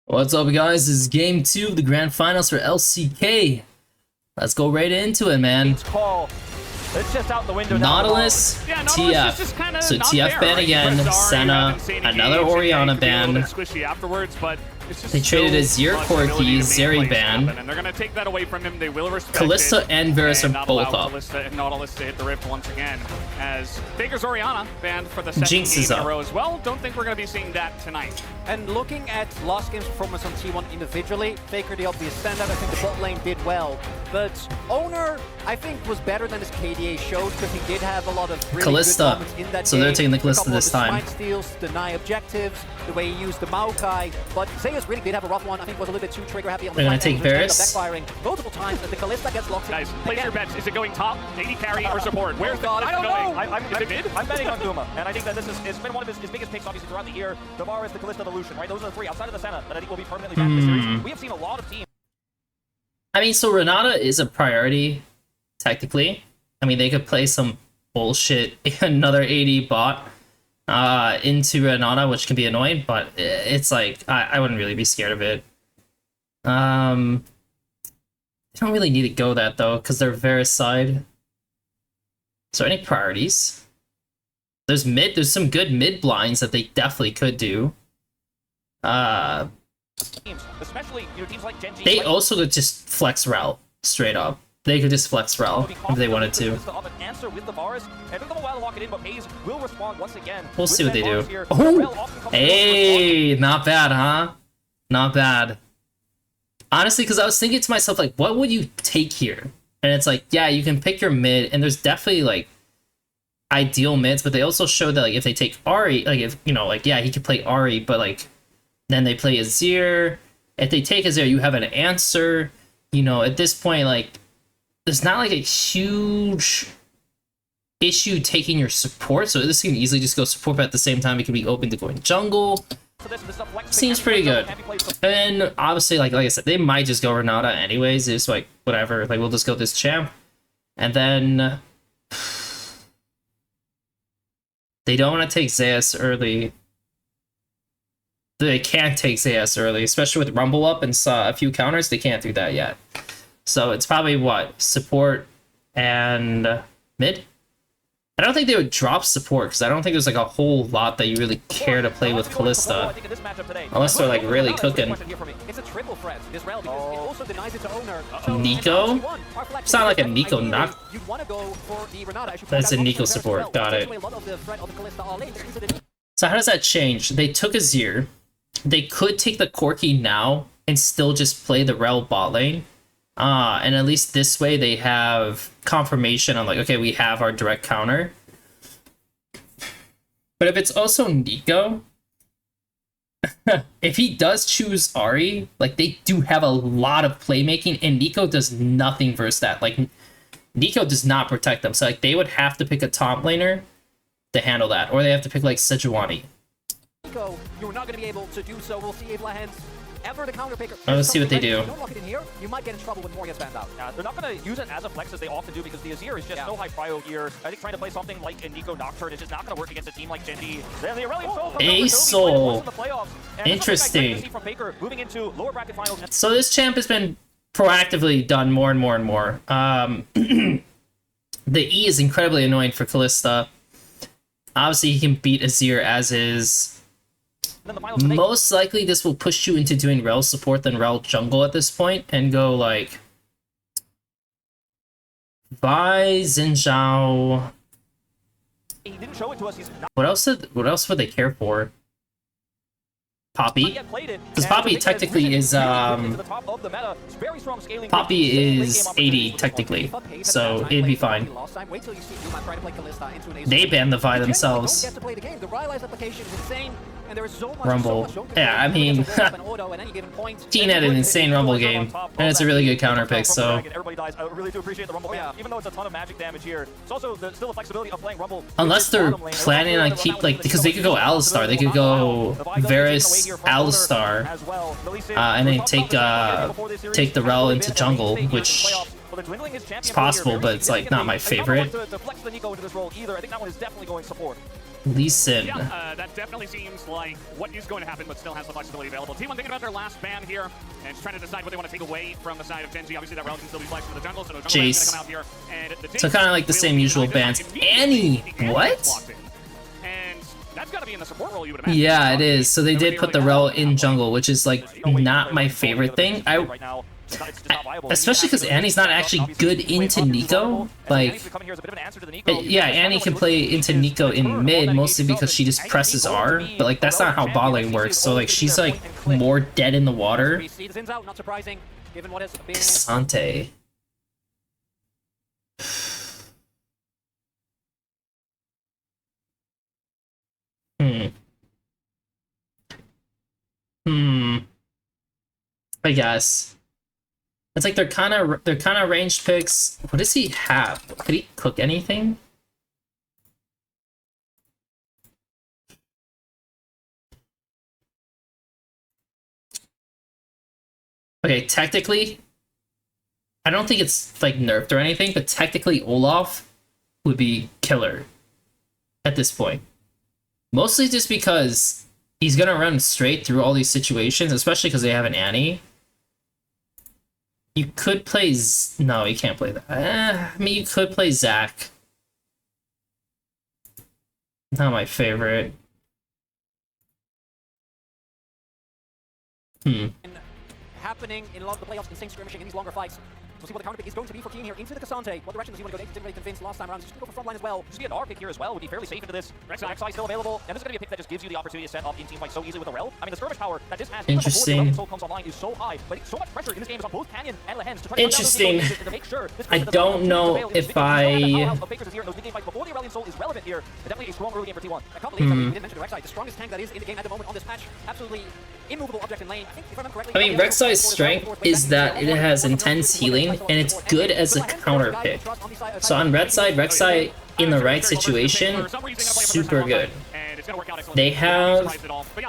What's up, guys? This is game 2 of the grand finals for LCK. Let's go right into it, man. It's just out the window Nautilus, now. TF. So TF ban again, Senna, another Orianna ban. They traded a Zir Corki, Zeri ban. And they're gonna take that away from him. They will respect Kalista and Varus are both allow up. Kalista and Nautilus to hit the rift once again. As Faker's Orianna banned for the second Jinx game is in a up. row as well. Don't think we're gonna be seeing that tonight. And looking at last game's performance on T1 individually, Faker the obvious standout. I think the bot lane did well. But Owner, I think, was better than his KDA showed because he did have a lot of really Kalista. good moments in that So game. they're taking the Kalista A couple this of the time. smite steals, deny objectives, the way he used the Maokai. But Zeus really did have a rough one. I think was a little bit too trigger happy on the They're gonna front end, take which ended up Varus. backfiring multiple times as the Kalista gets locked in. Guys, place your bets. Is it going top, AD carry, or support? Where's the God, I don't going? know. Is it mid? I'm betting on Duma, and I think that this is it's been one of his biggest picks, obviously, throughout the year. The Varus, the Kalista, the Lucian, right? Those are the three outside of the Senna that I think will be permanently banned in this series. We have seen a lot of teams. I mean, so Renata is a priority, technically. I mean, they could play some bullshit, another AD bot into Renata, which can be annoying, but it's like, I wouldn't really be scared of it. They don't really need to go that, though, because they're Varus side. So any priorities? There's some good mid blinds that they definitely could do. Teams, especially teams like GenG. They also could just flex Rel, straight up. They could just flex Rel if they wanted to. Answer with the Varus, and it took them a while to lock it in, but Maze will respond once again. We'll see what they do. Here. Oh! Hey! Not bad, huh? Not bad. Honestly, because I was thinking to myself, like, what would you take here? And it's like, yeah, you can pick your mid, and there's definitely, like, ideal mids, but they also showed that, like, if they take Ahri, like, if, like, yeah, he could play Ahri, but, like, then they play Azir. If they take Azir, you have an answer. At this point, like, there's not, like, a huge issue taking your support, so this can easily just go support, but at the same time, it can be open to going jungle. Seems pretty good. And obviously, like I said, they might just go Renata anyways. It's like, whatever. Like, we'll just go this champ. And then they don't want to take Zeus early. They can't take Zeus early, especially with Rumble up and a few counters. They can't do that yet. So it's probably, what, support and mid? I don't think they would drop support, because I don't think there's, like, a whole lot that you really care to play with Kalista. Unless they're, like, really cooking. It's a triple threat, this Rel, because it also denies it to Owner. Nico? It's not like a Nico knock. That's a Nico support, got it. So how does that change? They took Azir. They could take the Corki now and still just play the Rel bot lane. And at least this way they have confirmation on, like, okay, we have our direct counter. But if it's also Nico, if he does choose Ahri, like, they do have a lot of playmaking, and Nico does nothing versus that. Like, Nico does not protect them, so, like, they would have to pick a top laner to handle that, or they have to pick, like, Sejuani. Nico, you're not going to be able to do so. We'll see if Lahens ever the counter picker. Let's see what they do. If you don't lock it in here, you might get in trouble when more gets banned out. Yeah, they're not going to use it as a flex as they often do because the Azir is just so high prio here. I think trying to play something like a Nico Nocturne is just not going to work against a team like GenG. Soul. Interesting. So this champ has been proactively done more and more and more. The E is incredibly annoying for Kalista. Obviously, he can beat Azir as is. Most likely, this will push you into doing Rel support than Rel jungle at this point, and go, like, Vi, Xin Zhao. What else would they care for? Poppy? Because Poppy technically is, Poppy is 80, technically, so it'd be fine. They banned the Vi themselves. Rumble. Yeah, I mean, Teen had an insane Rumble game, and it's a really good counter pick, so. Unless they're planning on because they could go Alistar, they could go Varus, Alistar, and then take the Rel into jungle, which is possible, but it's, like, not my favorite. Lee Sin. Yeah, that definitely seems like what is going to happen, but still has the flexibility available. T1 thinking about their last ban here, and trying to decide what they want to take away from the side of GenG. Obviously, that Rel can still be flexed for the jungle, so no jungle is going to come out here. And So kind of like the same usual bans. Annie! What? And that's got to be in the support role, you would imagine. Yeah, it is. So they did put the Rel in jungle, which is like not my favorite thing. Especially because Annie's not actually good into Nico. Like, yeah, Annie can play into Nico in mid, mostly because she just presses R, but like that's not how bot lane works. So like she's like more dead in the water. Cassante. I guess. It's like they're kind of ranged picks. What does he have? Could he cook anything? Okay, technically, I don't think it's like nerfed or anything, but technically Olaf would be killer at this point. Mostly just because he's gonna run straight through all these situations, especially because they have an Annie. You could play no, you can't play that. I mean, you could play Zac. Not my favorite. Happening in a lot of the playoffs, insane skirmishing in these longer fights. We'll see what the counter pick is going to be for Team here into the Cassante. What direction does he want to go? They didn't really convince last time around. He's just going to go for frontline as well. Just be an R pick here as well. Would be fairly safe into this. Rek'Sai still available. And this is going to be a pick that just gives you the opportunity to set up in team fight so easily with a Rel. I mean, the skirmish power that this has Interesting. before the comes online is so high. But so much pressure in this game is on both Canyon and Lehens to try Interesting. to make sure I don't know if I... Before the Aurelion Soul is relevant here, definitely a strong early game for T1. I can't believe that we didn't mention the Rek'Sai, the strongest tank that is in the game at the moment on this patch. Absolutely immovable object in lane. I think if I remember correctly, I mean, Rek'Sai's strength is that it has intense healing, and it's good as a counter pick. So on red side, Rek'Sai in the right situation, super good. They have... I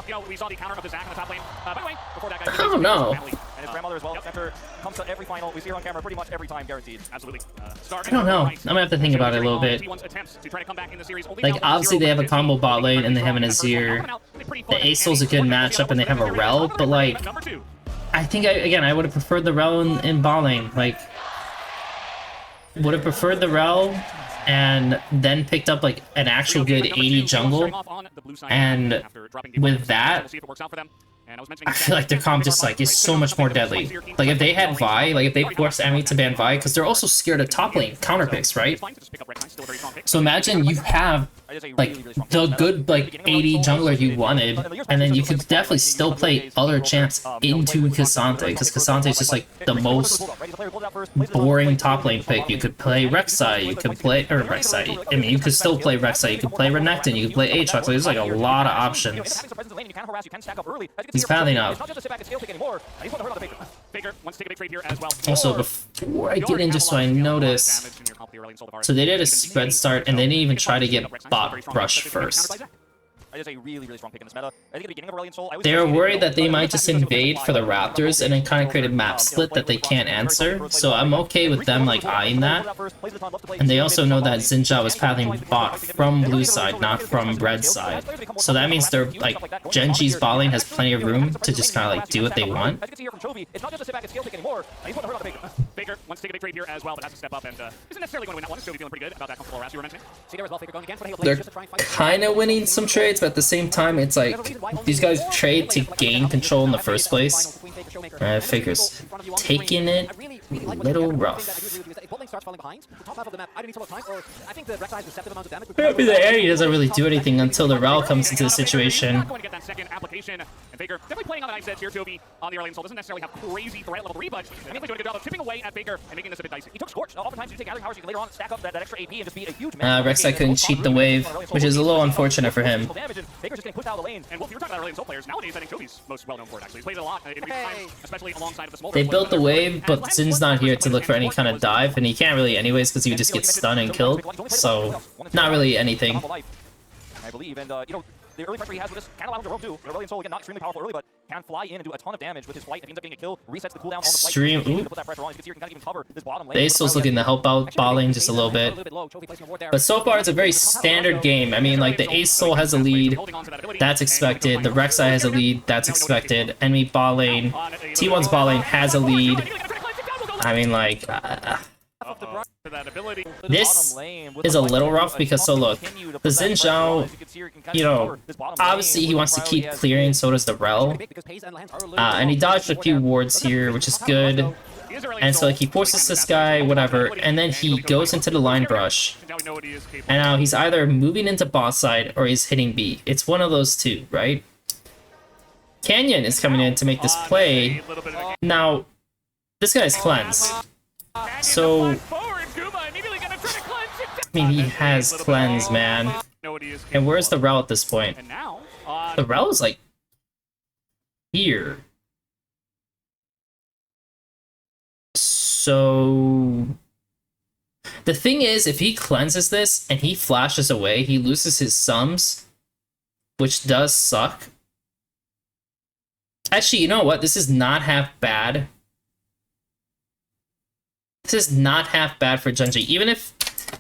don't know. And his grandmother as well. After comes to every final, we see her on camera pretty much every time, guaranteed. Absolutely. I don't know. I'm gonna have to think about it a little bit. Like, obviously they have a combo bot lane and they have an Azir. The Acel's a good matchup and they have a Rel, but like... I think, again, I would have preferred the Rel in bot lane. Like, would have preferred the Rel and then picked up like an actual good 80 jungle, and with that I feel like their comp just like is so much more deadly. Like if they had Vi, like if they forced Emmy to ban Vi, because they're also scared of top lane counter picks, right? So imagine you have like the good like 80 jungler you wanted, and then you could definitely still play other champs into Cassante, because Cassante is just like the most boring top lane pick. You could play Rek'Sai, you could play Rek'Sai. I mean, you could still play Rek'Sai, you could play Renekton, you could play Aatrox. Like, there's like a lot of options. He's pathing up. Also, before I get into, so I notice, so they did a spread start and they didn't even try to get bot rush first. They were worried that they might just invade for the Raptors and then kind of create a map split that they can't answer, so I'm okay with them like eyeing that. And they also know that Xinjia was pathing bot from blue side, not from red side. So that means they're like, GenG's bot lane has plenty of room to just kind of like do what they want. Baker wants to take a big trade here as well, but has to step up and isn't necessarily going to win that one. Still feeling pretty good about that comfortable harass you were mentioning. They're kind of winning some trades, but at the same time, it's like these guys trade to gain control in the first place. Faker's taking it a little rough. Maybe the area doesn't really do anything until the Rel comes into the situation. Going to get that second application, and Baker definitely playing on the knife edge here. Toby on the Aurelion Soul doesn't necessarily have crazy threat level 3, but I mean, he's doing a good job of chipping away at Baker and making this a bit dicey. He took Scorch. Oftentimes you take Gathering Powers, you can later on stack up that extra AP and just be a huge Rek'Sai couldn't cheat the wave, which is a little unfortunate for him. Baker's just getting pushed out of the lane. And Wolf, you were talking about Aurelion Soul players. Nowadays, I think Toby's most well known for it, actually. He's played it a lot in recent times, especially alongside the Smolder. They built the wave, but Zin's not here to look for any kind of dive, and he can't really anyways because he would just get stunned and killed. So, not really anything. I believe, and you know, the early pressure he has with this can allow him to roam too. Aurelion Soul, again, not extremely powerful early, but can fly in and do a ton of damage with his flight. If he ends up getting a kill, resets the cooldown on the flight. Extreme. To put that pressure on. You can see here, he can even cover this bottom lane. The Acel's looking to help out bot lane just a little bit. But so far, it's a very standard game. I mean, like, the Acel has a lead. That's expected. The Rek'Sai has a lead. That's expected. Enemy bot lane. T1's bot lane has a lead. I mean, like... this is a little rough because, so look, the Xin Zhao, you know, obviously he wants to keep clearing, so does the Rel. And he dodged a few wards here, which is good. And so, like, he forces this guy, whatever, and then he goes into the line brush. And now he's either moving into bot side or he's hitting B. It's one of those two, right? Canyon is coming in to make this play. Now, this guy's cleanse. So, I mean, he has cleanse, man. And where's the Rel at this point? The Rel is, like, here. So... the thing is, if he cleanses this and he flashes away, he loses his sums, which does suck. Actually, you know what? This is not half bad. This is not half bad for GenG, even if...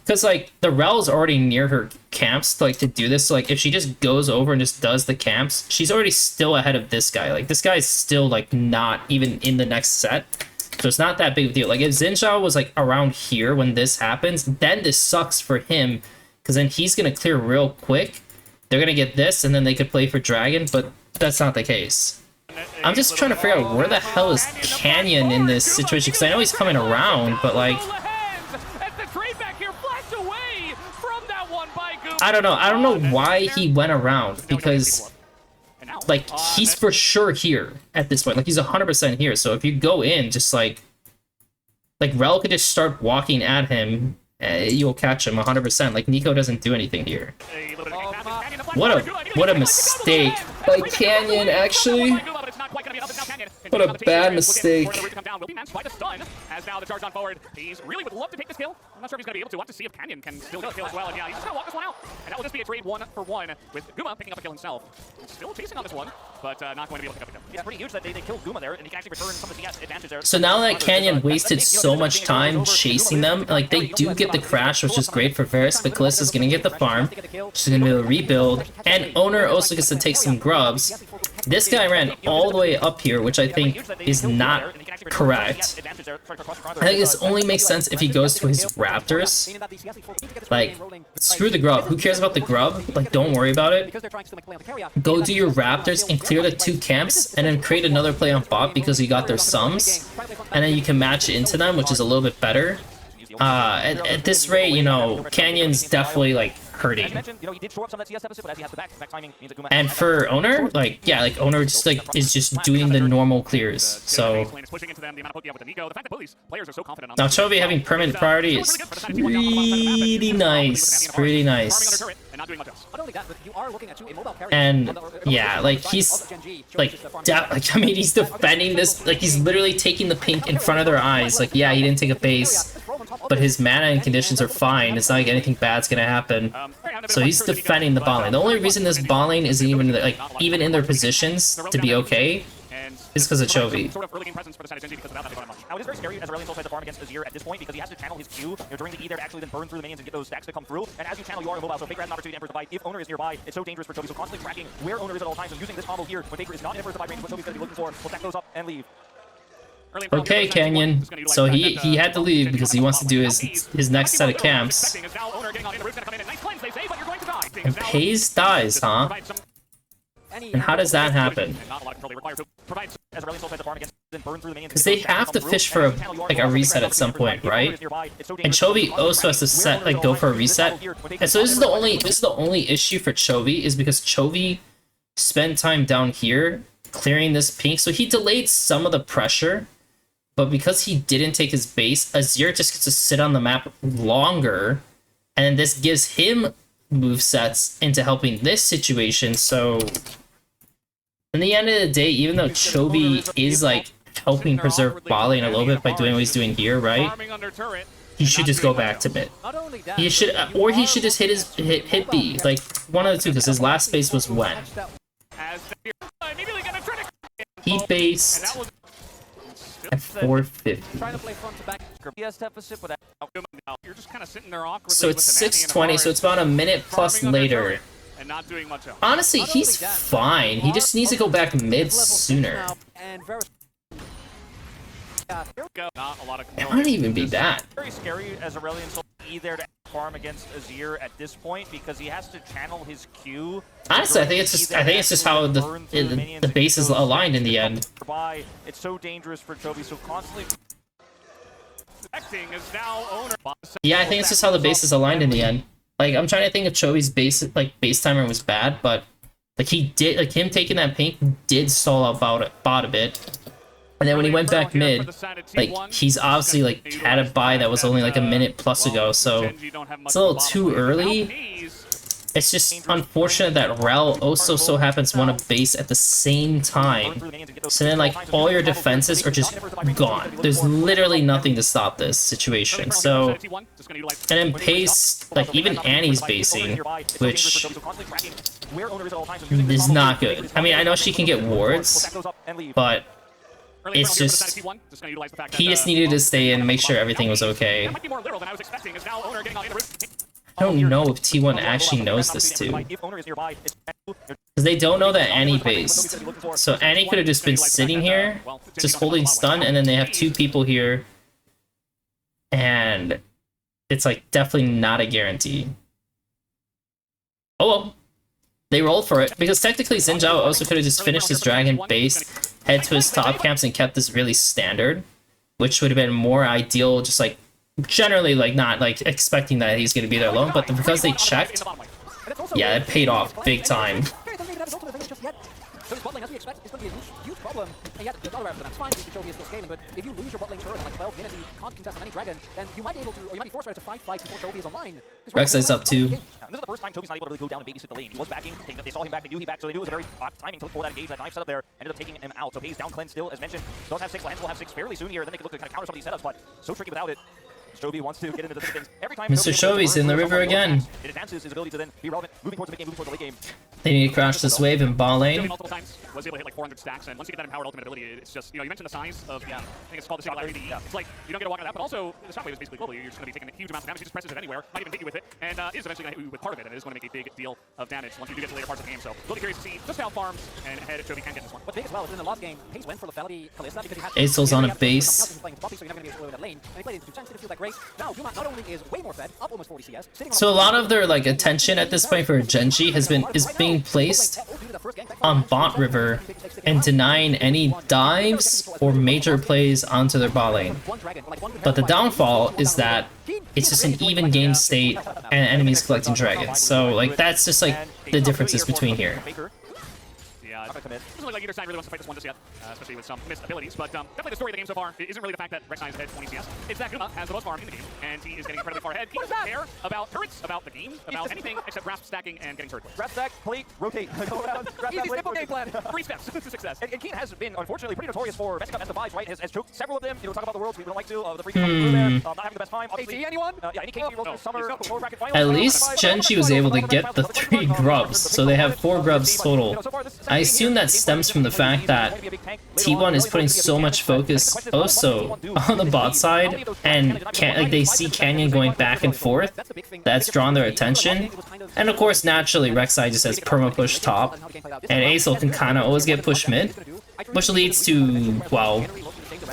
because, like, the Rel is already near her camps, like, to do this. So, like, if she just goes over and just does the camps, she's already still ahead of this guy. Like, this guy's still, like, not even in the next set. So it's not that big of a deal. Like, if Xin Zhao was, like, around here when this happens, then this sucks for him, because then he's going to clear real quick. They're going to get this, and then they could play for Dragon, but that's not the case. I'm just trying to figure out where the hell is Canyon in this situation, because I know he's coming around, but, like... I don't know. I don't know why he went around, because... like, he's for sure here at this point. Like, he's 100% here. So if you go in, just like Rel could just start walking at him, you'll catch him 100%. Like, Nico doesn't do anything here. What a mistake by Canyon, actually. What a bad mistake. As now the charge on forward, he's really would love to take this kill. I'm not sure if he's going to be able to. Want to see if Canyon can still get a kill as well. And yeah, he's just going to walk this one out. And that will just be a trade 1-for-1 with Guma picking up a kill himself. He's still chasing on this one, but not going to be able to pick up a kill. Yeah, pretty huge that they killed Guma there, and he can actually return some of the CS advantage there. So now that Canyon wasted so much time chasing them, like, they do get the crash, which is great for Varus, but Kalista's going to get the farm. She's going to be able to rebuild. And Owner also gets to take some grubs. This guy ran all the way up here, which I think is not correct. I think this only makes sense if he goes to his Raptors. Like, screw the grub. Who cares about the grub? Like, don't worry about it. Go do your Raptors and clear the 2 camps, and then create another play on bot because you got their sums. And then you can match into them, which is a little bit better. At this rate, you know, Canyon's definitely, like, hurting. And for Owner, like, yeah, like, Owner just, like, is just doing the normal clears, so... now, Chovy having permanent priority is pretty nice, pretty nice. And, yeah, like, he's, like, I mean, he's defending this, like, he's literally taking the pink in front of their eyes. Like, yeah, he didn't take a base, but his mana and conditions are fine. It's not like anything bad's gonna happen. So he's defending the bot lane. The only reason this bot lane isn't even, like, even in their positions to be okay is because of Chovy. Now, it is very scary as Aurelion Sol tries to farm against Azir at this point because he has to channel his Q during the E there to actually then burn through the minions and get those stacks to come through. And as you channel, you are immobile, so Faker has an opportunity to Emperor's Divide. If Owner is nearby, it's so dangerous for Chovy, so constantly tracking where Owner is at all times and using this combo here when Faker is not in Emperor's Divide range, what Chovy's going to be looking for, will stack those up and leave. Okay, Canyon. So he had to leave because he wants to do his next set of camps. And Pays dies, huh? And how does that happen? Because they have to fish for a reset at some point, right? And Chovy also has to go for a reset. And so this is the only issue for Chovy, is because Chovy spent time down here clearing this pink, so he delayed some of the pressure. But because he didn't take his base, Azir just gets to sit on the map longer, and then this gives him movesets into helping this situation. So in the end of the day, even though Chovy is, like, helping preserve bot lane a little bit by doing what he's doing here, right? He should just go back to mid. He should, or he should just hit B, like, one of the two, because his last base was when. He based And that was at 450. Trying to play front to back. PS deficit, but now. You're just kind of sitting there awkwardly. So it's 6:20, so it's about a minute plus later. And not doing much else. Honestly, he's fine. He just needs to go back mid sooner. And very Go. Not a lot of It control. might even be that. very scary as Aurelion Sol be there to farm against Azir at this point because he has to channel his Q. Honestly, I think it's just how the base is aligned in the end. It's so dangerous for Chovy, so constantly Acting is now owner. Yeah, I think it's just how the base is aligned in the end. Like, I'm trying to think if Chovy's base timer was bad, but like him taking that pink did stall out bot a bit. And then when he went back mid, like, he's obviously like had a buy that was only like a minute plus ago, so it's a little too early. It's just unfortunate that Rel also so happens to want to base at the same time. So then, like, all your defenses are just gone. There's literally nothing to stop this situation. So, and then pace, like, even Annie's basing, which is not good. I mean, I know she can get wards, but it's just, he just needed to stay in and make sure everything was okay. I don't know if T1 actually knows this too. Because they don't know that Annie based. So Annie could have just been sitting here, just holding stun, and then they have two people here. And it's like definitely not a guarantee. Oh well. They rolled for it. Because technically Xin Zhao also could have just finished his dragon base, head to his top camps, and kept this really standard. Which would have been more ideal, just like generally, like, not like expecting that he's going to be there alone, but because they checked, yeah, it paid off big time. So his bot lane, as we expect, is going to be a huge problem. And yet, the other after that, it's fine if Chovy is still scaling, but if you lose your bot lane turret in like 12 minutes, you can't contest any dragon, then you might be able to, or you might be forced to fight before Chovy is online. Rek'Sai's up too. This is the first time Chovy's not able to really go down and babysit the lane. He was backing, they saw him back, they knew he backed, so they knew it was a very odd timing to look for that engage, that knife setup there, ended up taking him out. So Hayes down cleanse still, as mentioned, does have 6, Lance will have 6 fairly soon here, then they can look to kind of counter some of these setups, but so tricky without it. Chovy wants to get into the thick of things. Every time Mr. Chovy's in the river again. It advances his ability to then be relevant, moving towards the mid game, moving towards the late game. They need to crash this wave in ball lane. Multiple times, was able to hit like 400 stacks, and once you get that empowered ultimate ability, it's just, you know, you mentioned the size of the, I think it's called the singularity. It's like, you don't get to walk on that, but also, the shockwave is basically global. You're just going to be taking huge amounts of damage. He just presses it anywhere, might even hit you with it, and is eventually going to hit you with part of it, and it is going to make a big deal of damage once you do get to later parts of the game. So, really curious to see just how farms and ahead Chovy can get this one. What's big as well is in the last game, Hayes went for lethality Kalista because he had Azel's on a base. So a lot of their like attention at this point for GenG is being placed on bot river and denying any dives or major plays onto their bot lane. But the downfall is that it's just an even game state and enemies collecting dragons. So like that's just like the differences between here. Doesn't look like either side really wants to fight this one just yet, especially with some missed abilities. But definitely the story of the game so far isn't really the fact that Rek'Sai is ahead 20 CS. It's that Guma has the most farm in the game, and he is getting incredibly far ahead. He doesn't care about turrets, about the game, about anything except grasp stacking and getting turret plays. Grab stack, plate, rotate. Easy, simple game plan. 3 steps to success. And Keen has been, unfortunately, pretty notorious for messing up as divides, right? Has choked several of them. You know, talk about the worlds we don't like to, the free coming through there, not having the best time. Obviously, anyone? Yeah, any KT rolls through summer, before bracket final. At least GenG was able to get the 3 grubs, so they have 4 grubs total. I assume that stems from the fact that T1 is putting so much focus also on the bot side, and like they see Canyon going back and forth. That's drawn their attention. And of course, naturally, Rek'Sai just has perma push top, and Azel can kind of always get pushed mid, which leads to, well,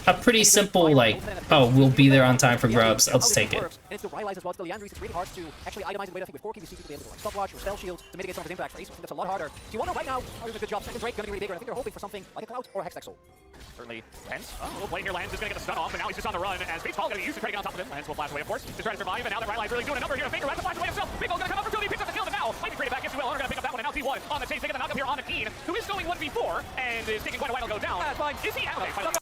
a pretty simple, like, oh, we'll be there on time for grubs, I'll just take it. And it's to realize as well, still Leandris, it's really hard to actually itemize the way I think with 4 KBC to be able to like stopwatch or spell shield to mitigate some of his impact. For Ace, I think that's a lot harder. Do you want to right now are doing a good job. Second Drake gonna be really big, and I think they're hoping for something like a Cloud or a Hex Exo. Certainly tense. Oh, little play here, Lance is going to get the stun off, and now he's just on the run as Fate's Call going to be used to try to get on top of him. Lance will flash away, of course, to try to survive, and now that Rylai's really doing a number here. Faker has to flash away himself. Big O's going to come up for 2, he picks up the kill, and now might be traded back, yes he will. Owner going to pick up that one, and now T1 on the chase, taking the knock up here on the Keen, who is going 1v4, and is taking quite a while to go down. Is he out?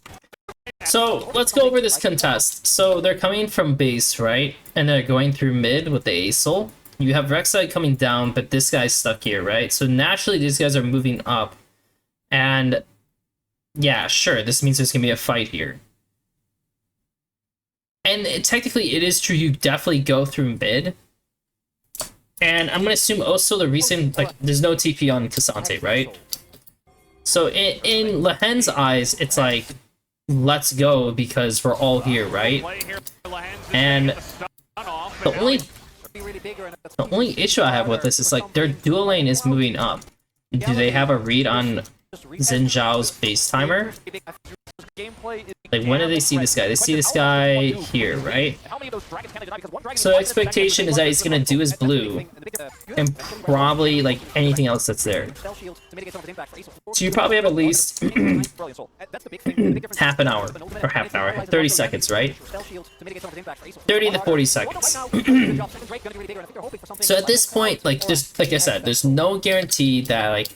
So let's go over this contest. So they're coming from base, right? And they're going through mid with the Azel. You have Rek'Sai coming down, but this guy's stuck here, right? So naturally these guys are moving up. And yeah, sure, this means there's gonna be a fight here. And technically it is true, you definitely go through mid. And I'm gonna assume also the reason, like, there's no TP on Cassante, right? So in Lehen's eyes, it's like, let's go because we're all here, right? And the only issue I have with this is like their dual lane is moving up. Do they have a read on Xin Zhao's base timer? Like, when do they see this guy? They see this guy here, right? So expectation is that he's gonna do his blue and probably like anything else that's there. So you probably have at least half an hour or half an hour, 30 seconds, right? 30 to 40 seconds. So at this point, like, there's, like I said, there's no guarantee that, like,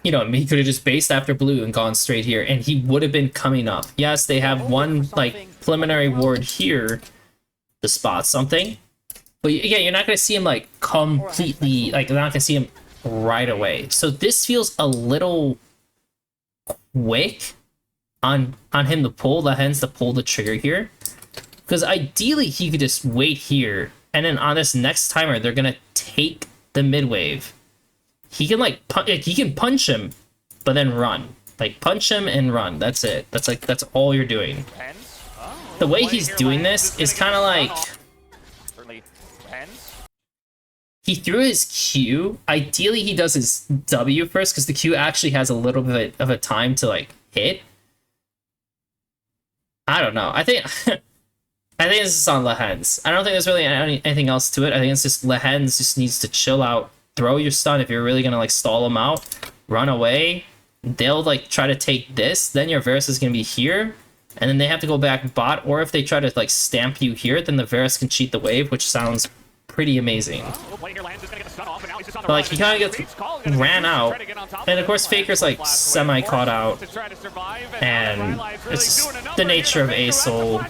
you know, he could have just based after blue and gone straight here, and he would have been coming up. Yes, they have one, like, preliminary ward here to spot something. But again, you're not going to see him, like, completely, like, you're not going to see him right away. So this feels a little quick on him to pull, hence to pull the trigger here. Because ideally, he could just wait here, and then on this next timer, they're going to take the mid wave. He can, like, he can punch him, but then run. Like, punch him and run. That's it. That's, like, that's all you're doing. The way he's doing this is kind of like... He threw his Q. Ideally, he does his W first, because the Q actually has a little bit of a time to, like, hit. I don't know. I think... I think this is on Lehen's. I don't think there's really anything else to it. I think it's just Lehen's just needs to chill out. Throw your stun if you're really gonna, like, stall them out. Run away. They'll, like, try to take this. Then your Varus is gonna be here. And then they have to go back bot. Or if they try to, like, stamp you here, then the Varus can cheat the wave, which sounds pretty amazing. But, like, he kind of gets ran out. And, of course, Faker's, like, semi-caught out. And it's just the nature of ASOL.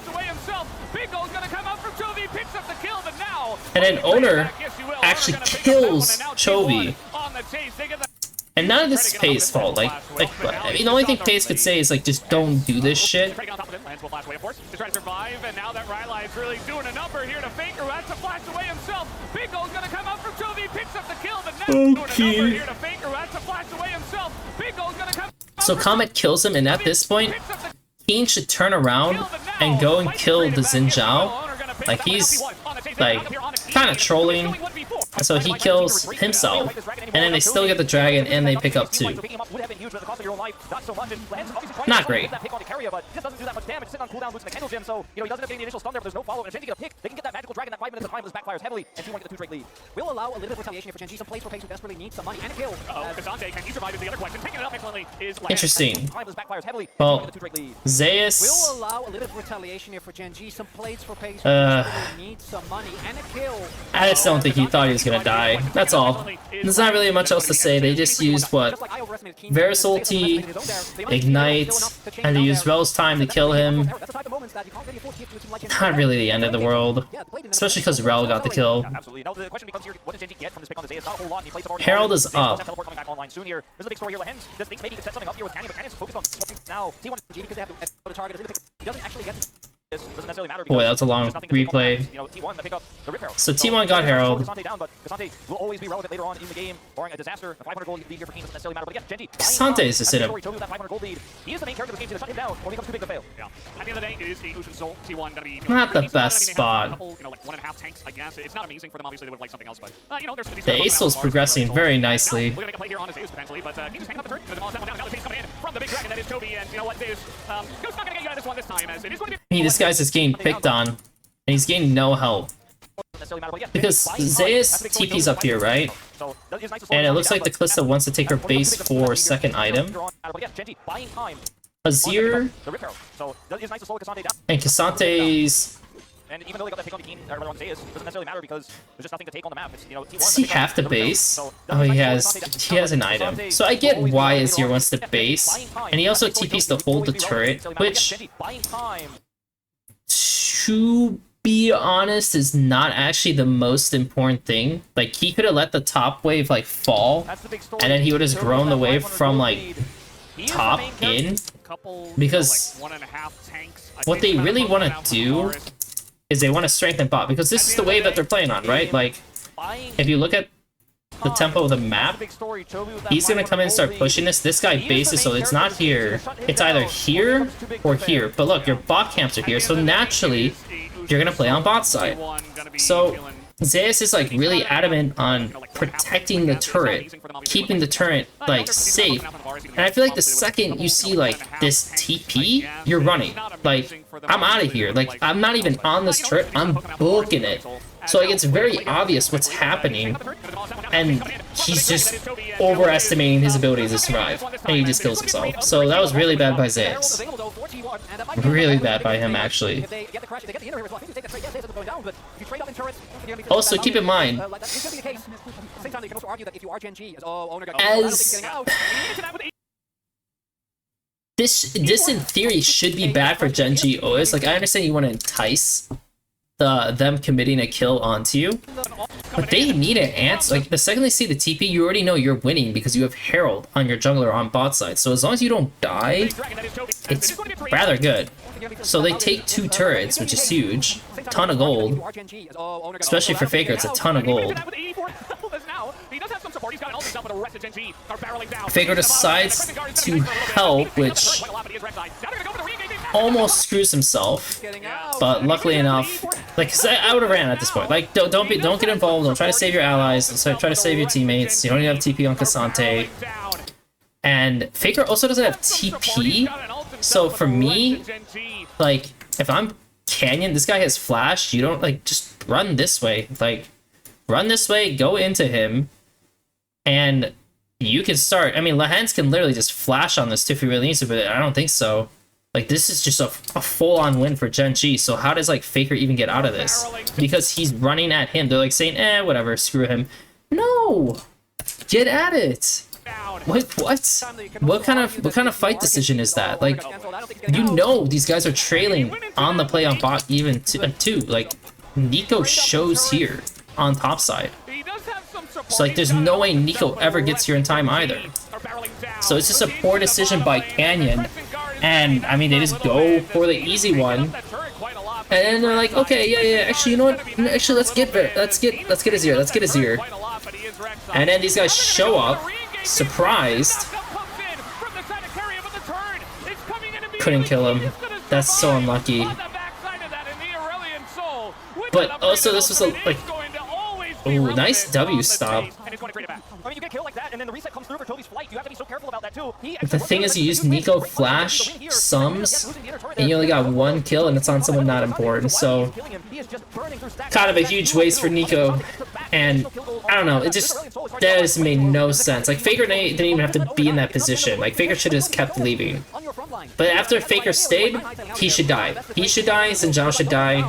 And then Owner actually kills Chovy. And none of this is Pei's fault. Like, I mean, the only thing Pei's could say is, like, just don't do this shit. Okay. So Comet kills him, and at this point, Keen should turn around and go and kill the Xin Zhao. Like, he's, like, kind of trolling. So he kills himself, and then they still get the dragon, and they pick up 2. Not great. Will allow a little bit of retaliation for GenG. Some plays for Pace who desperately needs some money and a kill. Interesting. Well, Zeus. Will allow a little bit of retaliation here for GenG. Some plays for Pace who desperately needs some money and a kill. I just don't think he thought he was gonna die. That's all. There's not really much else to say. They just used what? Varus ulti, Ignite, and they used Rel's time to kill him. Not really the end of the world. Especially because Rel got the kill. Herald is up. Boy, that's a long replay. So T1 got Herald. Kasante is just in a... Not the best spot. The ASOL's progressing very nicely. This guy's just getting picked on, and he's getting no help. Because Zeus TP's up here, right? And it looks like the Kalista wants to take her base for second item. Azir and Kasante's... Does he have to base? Oh, he has an item. So I get why Azir wants to base, and he also TP's to hold the turret, which, to be honest, is not actually the most important thing. Like, he could have let the top wave, like, fall, and then he would have grown the wave from, like, top in. Because what they really want to do is they want to strengthen bot, because this is the wave that they're playing on, right? Like, if you look at the tempo of the map, he's gonna come in and start pushing this. This guy bases, so it's not here. It's either here or here. But look, your bot camps are here, so naturally, you're gonna play on bot side. So Zeus is like really adamant on protecting the turret, keeping the turret like safe. And I feel like the second you see like this TP, you're running. Like, I'm out of here. Like, I'm not even on this turret, I'm booking it. So like it's very obvious what's happening, and he's just overestimating his abilities to survive, and he just kills himself. So that was really bad by Zeus. Really bad by him, actually. Also, keep in mind, as this in theory should be bad for GenG OS. Like, I understand you want to entice them committing a kill onto you, but they need an answer. Like, the second they see the TP, you already know you're winning because you have Herald on your jungler on bot side. So as long as you don't die, it's rather good. So they take 2 turrets, which is huge. Ton of gold. Especially for Faker, it's a ton of gold. Faker decides to help, which almost screws himself, but luckily enough, like, I would have ran at this point. Like, don't get involved. Don't try to save your allies. Try to save your teammates. You don't even have TP on Cassante. And Faker also doesn't have TP, so for me, like, if I'm Canyon, this guy has flash. You don't, like, just run this way. Like, run this way, go into him, and you can start. I mean, Lehans can literally just flash on this too if he really needs to, but I don't think so. Like, this is just a full-on win for GenG, so how does, like, Faker even get out of this? Because he's running at him. They're, like, saying, whatever, screw him. No! Get at it! What? What kind of fight decision is that? Like, you know these guys are trailing on the play on bot even too. Like, Nico shows here on top side. So, like, there's no way Nico ever gets here in time either. So it's just a poor decision by Canyon. And, I mean, they just go for the easy one. And then they're like, okay, yeah, actually, you know what? Actually, let's get Azir. And then these guys show up, surprised. Couldn't kill him. That's so unlucky. But also, this was a, like, ooh, nice W stop. The thing is, you use Nico flash, sums, and you only got 1 kill, and it's on someone not important, so kind of a huge waste for Nico. And I don't know, it just, that just made no sense. Like, Faker didn't even have to be in that position. Like, Faker should have just kept leaving. But after Faker stayed, he should die. He should die, Zinjao should die.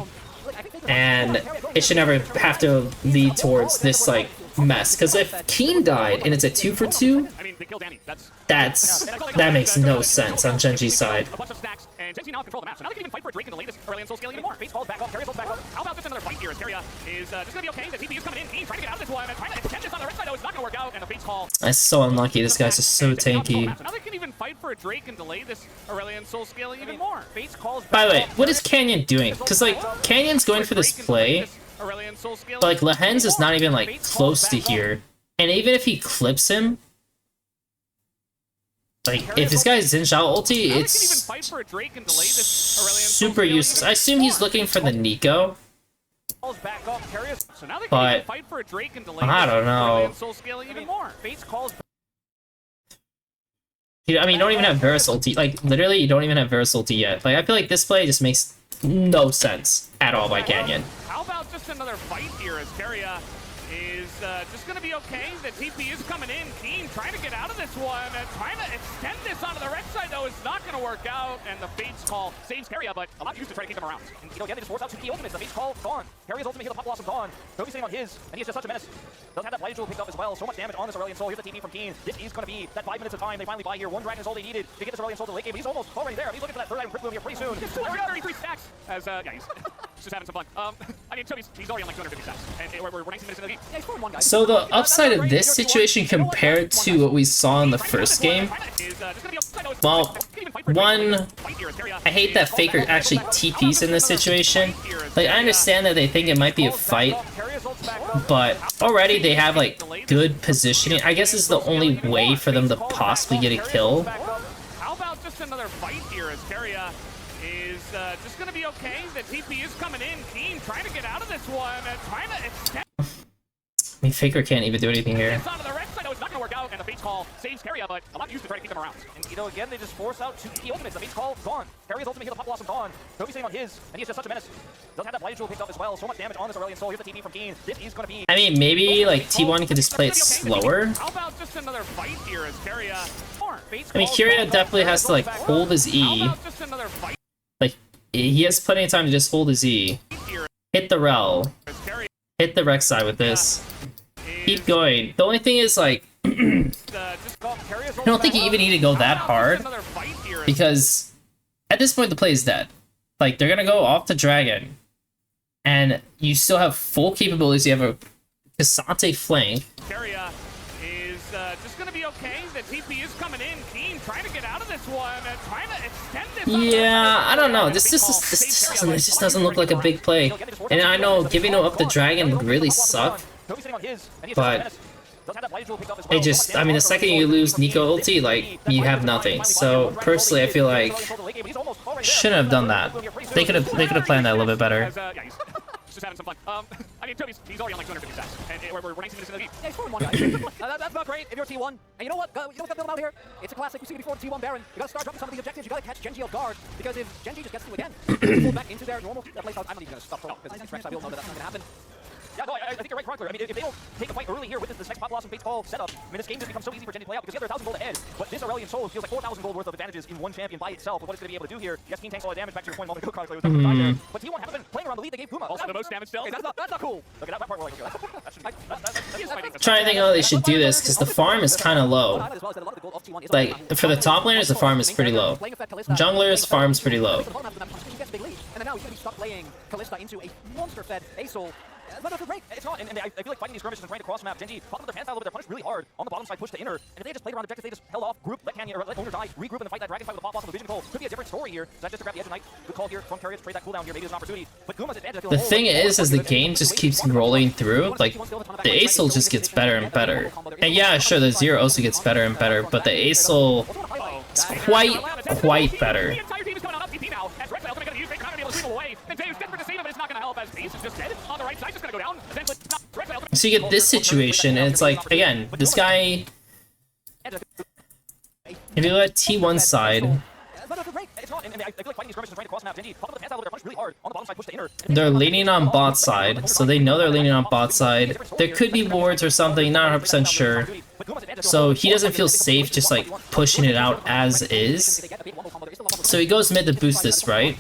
And it should never have to lead towards this, like, mess. Because if Keen died and it's a 2-for-2, that makes no sense on GenG's side. And GenG now control the map, so now they can even fight for a Drake and delay this early and soul scaling even more. Face calls back off, Carriers back up. How about just another fight here? As Carrier is just gonna be okay. The TP is coming in. Keen trying to get out of this one and trying to extend this on the right side, though. It's not gonna work out. And the Fates call. That's so unlucky. This guy's just so tanky. So now they can even fight for a Drake and delay this Aurelion soul scaling even more. Fates calls. By the way, what is Canyon doing? Because, like, Canyon's going for this play, but, like, Lehens is not even, like, close to here. And even if he clips him, like, if this guy's Zinjao ulti, it's super useless. I assume he's looking for the Nico, but I don't know. I mean, you don't even have Varus ulti. Like, literally, you don't even have Varus ulti yet. Like, I feel like this play just makes no sense at all by Canyon. How about just another fight here as Carrier is just going to be okay. The TP is coming in. Keen trying to get out of this one. Trying to extend this onto the red side, though, is not going to work out. And the Fates call saves Carrier, but a lot used to try to keep him around. And, you know, again, they just force out 2 key ultimates. The Fates call gone. Carrier's ultimate here, the Pop Blossom's gone. Toby's sitting on his, and he is just such a menace. Doesn't have that Light Jewel picked up as well. So much damage on this Aurelion Soul. Here's the TP from Keen. This is going to be that 5 minutes of time they finally buy here. 1 dragon is all they needed to get this Aurelion Soul to the late game. But he's almost already there. He's looking for that 3rd item quick move here pretty soon. 233 stacks. As, yeah, he's just having some fun. I mean, Toby's, he's already on like 250 stacks. And we're 19 minutes in the game. Yeah, he's 4-1, guys. So the upside of this situation compared to what we saw in the first game, well, one, I hate that Faker actually TPs in this situation. Like, I understand that they think it might be a fight, but already they have like good positioning. I guess it's the only way for them to possibly get a kill. How about just another fight here as Keria is just going to be okay. The TP is coming in. Keen trying to get out of this one. Trying to extend. I mean, Faker can't even do anything here. It's onto the right side. Oh, it's not going to work out. And the Fate's Call saves Keria, but a lot used to try to keep them around. And, you know, again, they just force out two key ultimates. The Fate's Call, gone. Carrier's ultimate heal, the Pop Blossom, gone. Kobe's sitting on his, and he's just such a menace. Doesn't have that Blight Jewel picked up as well. So much damage on this Aurelion Soul. Here's the TP from Keen. This is going to be... I mean, maybe like T1 could just play it slower. How about just another fight here as Keria... I mean, Keria definitely has to like hold his E. Like, he has plenty of time to just hold his E. Hit the Rel. Hit the Rek'Sai with this. Keep going. The only thing is, like, I don't think you even need to go that hard, because at this point the play is dead. Like, they're gonna go off the dragon, and you still have full capabilities. You have a Cassante flank. Keria is just gonna be okay. The TP is coming in. Keen trying to get out of this one. Trying to extend this. Yeah, I don't know. This just doesn't look like a big play. And I know giving up the dragon would really suck. But it just, I mean, the second you lose Nico ulti, like, you have nothing. So personally, I feel like shouldn't have done that. They could have planned that a little bit better. Just having some fun. I mean, Toby's, he's already on like 250 stacks, and we're 19 minutes into the game. Yeah, he's 4-1, guys. That's not great if you're T1. And you know what? You know what's got to build out here? It's a classic. We've seen it before in T1 Baron. You got to start dropping some of these objectives. You got to catch GenG off guard, because if GenG just gets to again, pull back into their normal play style. I'm not even going to stop for because it's Rex. I will know that that's not going to happen. Yeah, no, I think you're right, Chronicler. I mean, if they don't take a fight early here with this next Pop Blossom Fate's Call setup, I mean, this game just becomes so easy for GenG to play out because you have 1,000 gold ahead. But this Aurelion Soul feels like 4,000 gold worth of advantages in one champion by itself with what it's going to be able to do here. Yes, Keen tanks a lot of damage. Back to your point, moment ago, Chronicler was time there. But T1 haven't been playing around the lead. They gave Puma. Also the most damage still. Hey, that's not cool. Look at that part. We're like, okay, that's Trying to think how they should do this, because the farm is kind of low. Like, for the top laners, the farm is pretty low. Junglers, farm's pretty low. And then now he's going to be stuck playing Kalista into a monster-fed Asol. Not a break. It's not, and I feel like fighting these skirmishes and trying to cross map. GenG popped up their pants out a little bit. They're punished really hard on the bottom side, push to inner. And if they had just played around objectives, they just held off, group, let Canyon or let Owner die, regroup, and then fight that dragon fight with the pop blossom, the vision call. Could be a different story here. So that's just to grab the edge of night. Good call here from Keria to trade that cooldown here. Maybe there's an opportunity. But Guma's advantage. The thing is the game just keeps rolling through. Like, the Asol just gets better and better. And yeah, sure, the Zero also gets better and better, but the Asol is quite better. The entire team is coming on up TP now. As Rex ultimate going to use Faker, not going to be able to sweep him away. And Zeus desperate to save him, but it's not going to help as Pace is just dead. On the right side, just going to go down. So you get this situation, and it's like, again, this guy, if you go at T1 side, they're leaning on bot side, so they know they're leaning on bot side. There could be wards or something, not 100% sure. So he doesn't feel safe just like pushing it out as is. So he goes mid to boost this, right?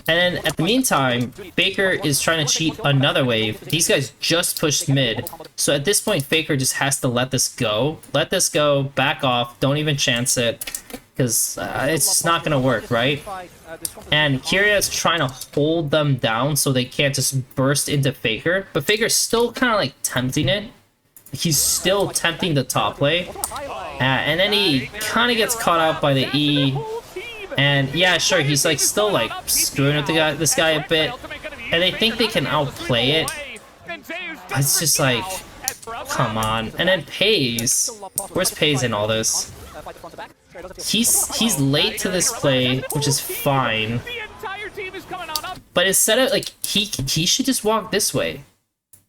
And then, at the meantime, Faker is trying to cheat another wave. These guys just pushed mid. So at this point, Faker just has to let this go. Let this go, back off, don't even chance it. Because it's just not going to work, right? And Keria is trying to hold them down so they can't just burst into Faker. But Faker's still kind of like tempting it. He's still tempting the top lane. And then he kind of gets caught out by the E. And yeah, sure, he's like still like screwing with this guy a bit, and they think they can outplay it. It's just like, come on. And then Paze, where's Paze in all this? He's late to this play, which is fine. But instead of like he should just walk this way.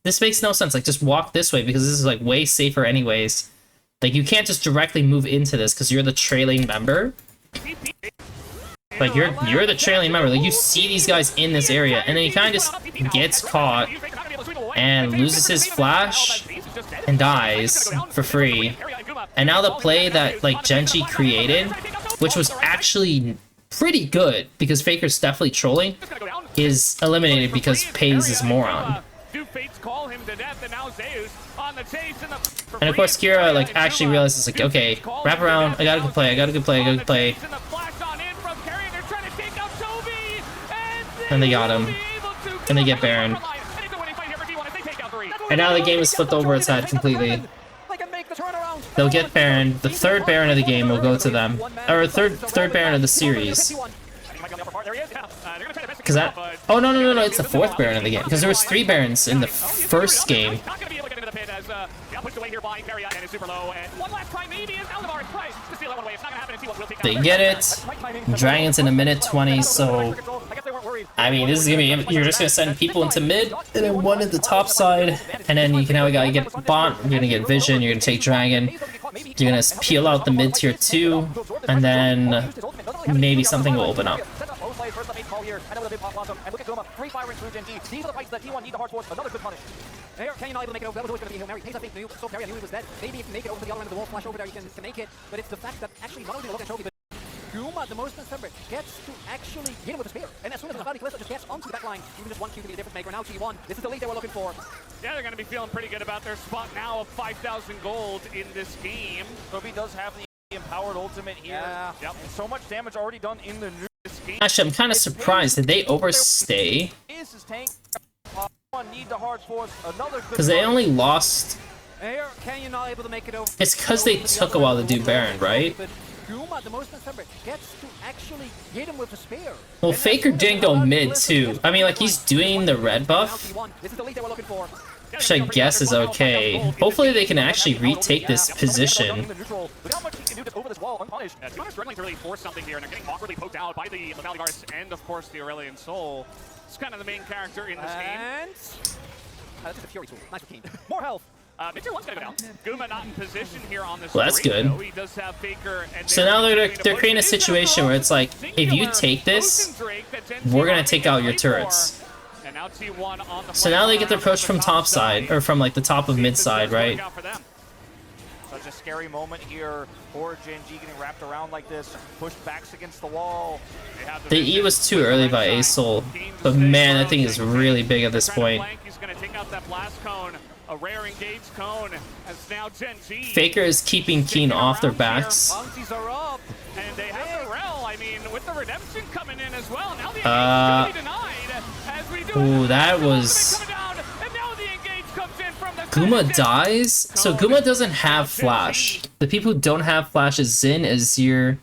This makes no sense. Like just walk this way because this is like way safer anyways. Like you can't just directly move into this because you're the trailing member. Like, you're the trailing member. Like, you see these guys in this area, and then he kind of just gets caught and loses his flash and dies for free. And now the play that, like, GenG created, which was actually pretty good, because Faker's definitely trolling, is eliminated because Paze is moron. And of course, Kira, like, actually realizes, like, okay, wrap around, I got a good play, I got a good play, I got a good play. And they got him. And they get Baron. And now the game is flipped over its head completely. They'll get Baron. The third Baron of the game will go to them. Or third Baron of the series. Because that... Oh, no, it's the 4th Baron of the game. Because there was 3 Barons in the first game. Not gonna be able to get into the pit as pushed away here by Varia and is super low. And one last try maybe is Aldavar in play to steal that one away. It's not gonna happen. And T1 will take They get it. Dragon's in a minute 20, so... I mean, this is gonna be... You're just gonna send people into mid, and then one at the top side, and then you can have a guy get bot, you're gonna get Vision, you're gonna take Dragon, you're gonna peel out the mid tier 2, and then maybe something will open up. First up, call here, and with a big pop blossom, and look at Goma, free firing through GenG. These are the fights that T1 need to hard force. Another good punish. Here, can you not able to make it over? That was always going to be Hail Mary. Hayes, I think, knew, so Perry, I knew he was dead. Maybe if you make it over to the other end of the wall, flash over there, you can make it. But it's the fact that actually not only the Logan trophy, but Guma, the most member, gets to actually hit him with a spear. And as soon as the Valley Callisto just gets onto the back line, even just one Q can be a difference maker. Now T1, this is the lead they were looking for. Yeah, they're going to be feeling pretty good about their spot now of 5,000 gold in this game. Kobe does have the empowered ultimate here. Yeah. Yep. And so much damage already done in the new game. Actually, I'm kind of surprised. Did they overstay? Is his tank need the hard force? Another good Because they only lost... Here, can you not able to make it over? It's because they took a while to do Baron, right? But Guma, the most member, gets to actually hit him with a spear. Well, Faker didn't go mid, too. I mean, like, he's doing the red buff, This is the lead they were looking for. which I guess is okay. Hopefully they can actually retake this position. Yeah, T1 are struggling to really force something here, and they're getting awkwardly poked out by the Malagars and, of course, the Aurelion Soul. It's kind of the main character in this game. And that's just a Fury tool. Nice for Keen. More health. Mid-tier 1's gonna go down. Guma not in position here on this. Well, that's streak, good. though. He does have Faker and So now they're creating a situation where it's like, if you take this, we're gonna take out your turrets. And now T1 on the So now they get the approach from top side, or from like the top of mid side, right? Such a scary moment here for GenG getting wrapped around like this, pushed backs against the wall. The E was too early by A-Soul, but man, that thing is really big at this point. He's gonna take out that blast cone, a rare engaged cone, as now GenG. Faker is keeping Keen off their backs. Bounties are up. And they have the Rel, I mean, with the redemption coming in as well. Now the engage is gonna be denied. As we do Ooh, that was... coming down, and now the engage comes in from the Guma dies? So Guma doesn't have flash. The people who don't have flash is Xin, Azir,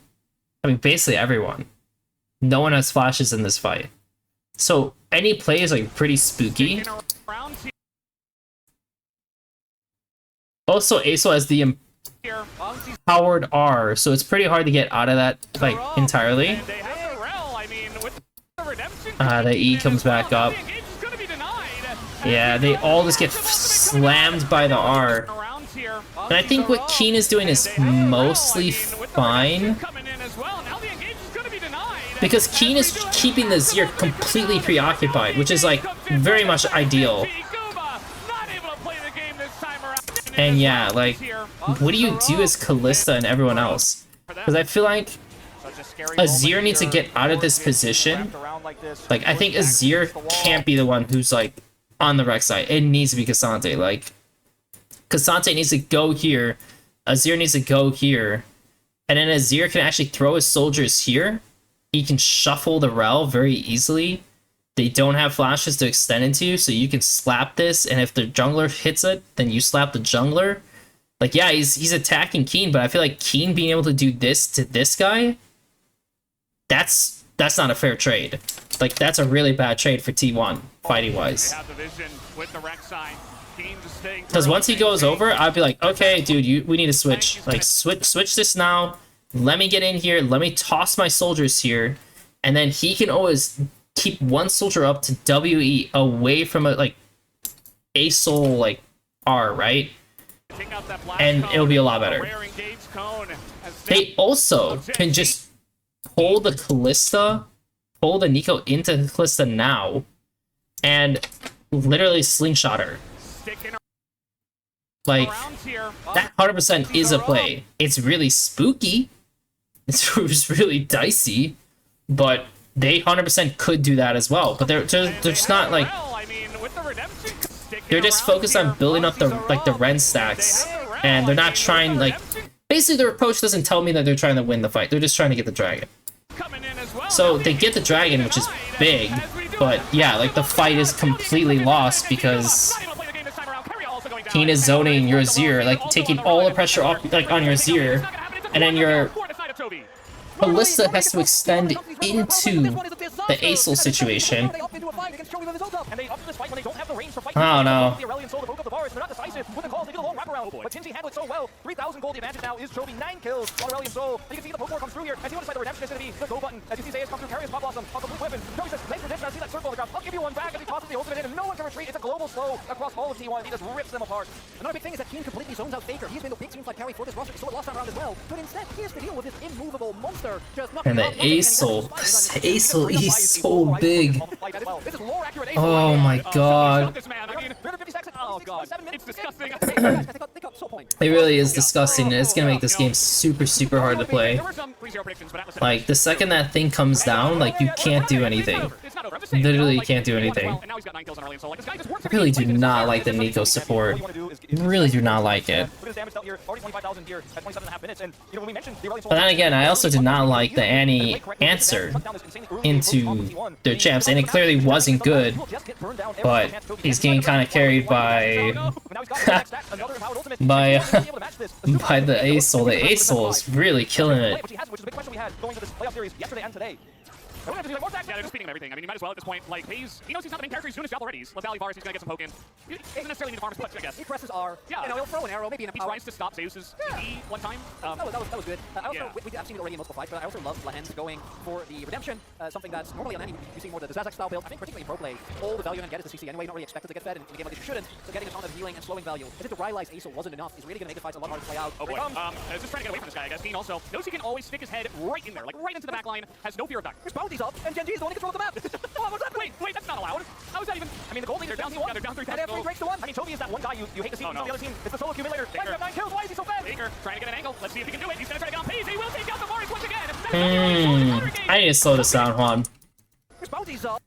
I mean, basically everyone. No one has flashes in this fight. So any play is like pretty spooky. Also, Aso has the empowered R, so it's pretty hard to get out of that like entirely. The E comes back up. Yeah, they all just get slammed by the R. And I think what Keen is doing is mostly fine. Because Keen is keeping the Zir completely preoccupied, which is like very much ideal. And yeah, like, what do you do as Kalista and everyone else? Because I feel like Azir needs to get out of this position. Like, I think Azir can't be the one who's like on the wreck side. It needs to be Cassante. Like, Cassante needs to go here. Azir needs to go here. And then Azir can actually throw his soldiers here. He can shuffle the Rel very easily. They don't have flashes to extend into, so you can slap this, and if the jungler hits it, then you slap the jungler. Like, yeah, he's attacking Keen, but I feel like Keen being able to do this to this guy, that's not a fair trade. Like, that's a really bad trade for T1, fighting-wise. Because once he goes over, I'd be like, okay, dude, we need to switch. Like, switch this now. Let me get in here. Let me toss my soldiers here. And then he can always keep one soldier up to WE away from a soul like R, right? And it'll be a lot better. They also can just pull the Kalista, pull the Nico into the Kalista now, and literally slingshot her. Like, that 100% is a play. It's really spooky. It's really dicey, but they 100% could do that as well. But they're just not like, they're just focused on building up the Ren stacks, and they're not trying, like, basically their approach doesn't tell me that they're trying to win the fight. They're just trying to get the dragon. So they get the dragon, which is big, but yeah, like, the fight is completely lost because Keen is zoning your Azir, like taking all the pressure off, like, on your Azir, and then your Kalista has to extend into the Acel situation. They up into a fight against Chovy with his ult up. And they up to this fight when they don't have the range for fight. I don't know. The Aurelion Soul to poke up the bars. They're not decisive. With the calls, they do the long wraparound. But GenG handled it so well. 3,000 gold. The advantage now is Chovy. 9 kills on Aurelion Soul. And you can see the Pokemon comes through here. As he wants to decide the redemption is going to be the go button. As you see Zayas come through, carry his pop blossom. Off the blue weapon. Chovy says, place redemption. I see that circle on the ground. I'll give you one back as he tosses the ultimate in. And no one can retreat. It's a global slow across all of T1. He just rips them apart. Another big thing is that Keen completely zones out Faker. He's been the big team fight carry for this roster. He saw it last time around as well. But instead, he has to deal with this immovable monster. Just And the Acel. Acel is so big. This is lore accurate. Oh my god. This man, I mean, 350 seconds. Oh god. 7 minutes. it's disgusting. They got soul point. It really is disgusting, and it's gonna make this game super, super hard to play. There were some 3-0 predictions, but Atlas said- Like, the second that thing comes down, like, you can't do anything. It's not over. I'm just saying, Literally like, can't do he won as anything. well, and now he's got 9 kills on Aurelion Soul. Like, this guy just works I really do everything. not like the Nico support. Really do not like it. Look at his damage dealt here. Already 25,000 here at 27.5 minutes. And you know when we mentioned the Aurelion Soul. But then again, I also did not like the Annie answer into their champs, and it clearly wasn't good, but he's getting kind of carried by by by the Acel. The Acel is really killing it. Which is a big question we had going to this playoff series yesterday and today. Yeah, they're just beating him everything. I mean, you might as well at this point. Like, he knows he's not the main character. He's doing his job already. He's Valley Bars. He's gonna get some poke in. He doesn't necessarily need to farm his push, I guess. He presses R. Yeah. You know, he'll throw an arrow, maybe in a He power. tries to stop Zeus's E one time. That was good. I also, Yeah. I've seen it already in multiple fights, but I also love Lahens going for the redemption, something that's normally on any, you see more the Zazak style build. I think particularly in pro play, all the value you're going to get is the CC anyway. You're not really expected to get fed in a game like this. You shouldn't. So getting a ton of healing and slowing value. As if the Rylai's Acel wasn't enough, is really going to make the fights a lot harder to play out. Oh boy. Just trying to get away from this guy, I guess. Keen also knows he can always stick his head right in there, like right into the back line. Has no fear of that. His bounty's up, and GenG is the one who controls the map. Oh, what's that? Wait, that's not allowed. How is that even? I mean, the gold leader down. Yeah, they're down 3 And every breaks to one. I mean, Toby is that one guy you hate to see Oh, on no. the other team. It's the solo accumulator. Why does he have 9 kills? Why is he so fast? Baker trying to get an angle. Let's see if he can do it. He's gonna try to get on pace. He will take out the Morris once again. I need to slow this down, Juan. His bounty's up.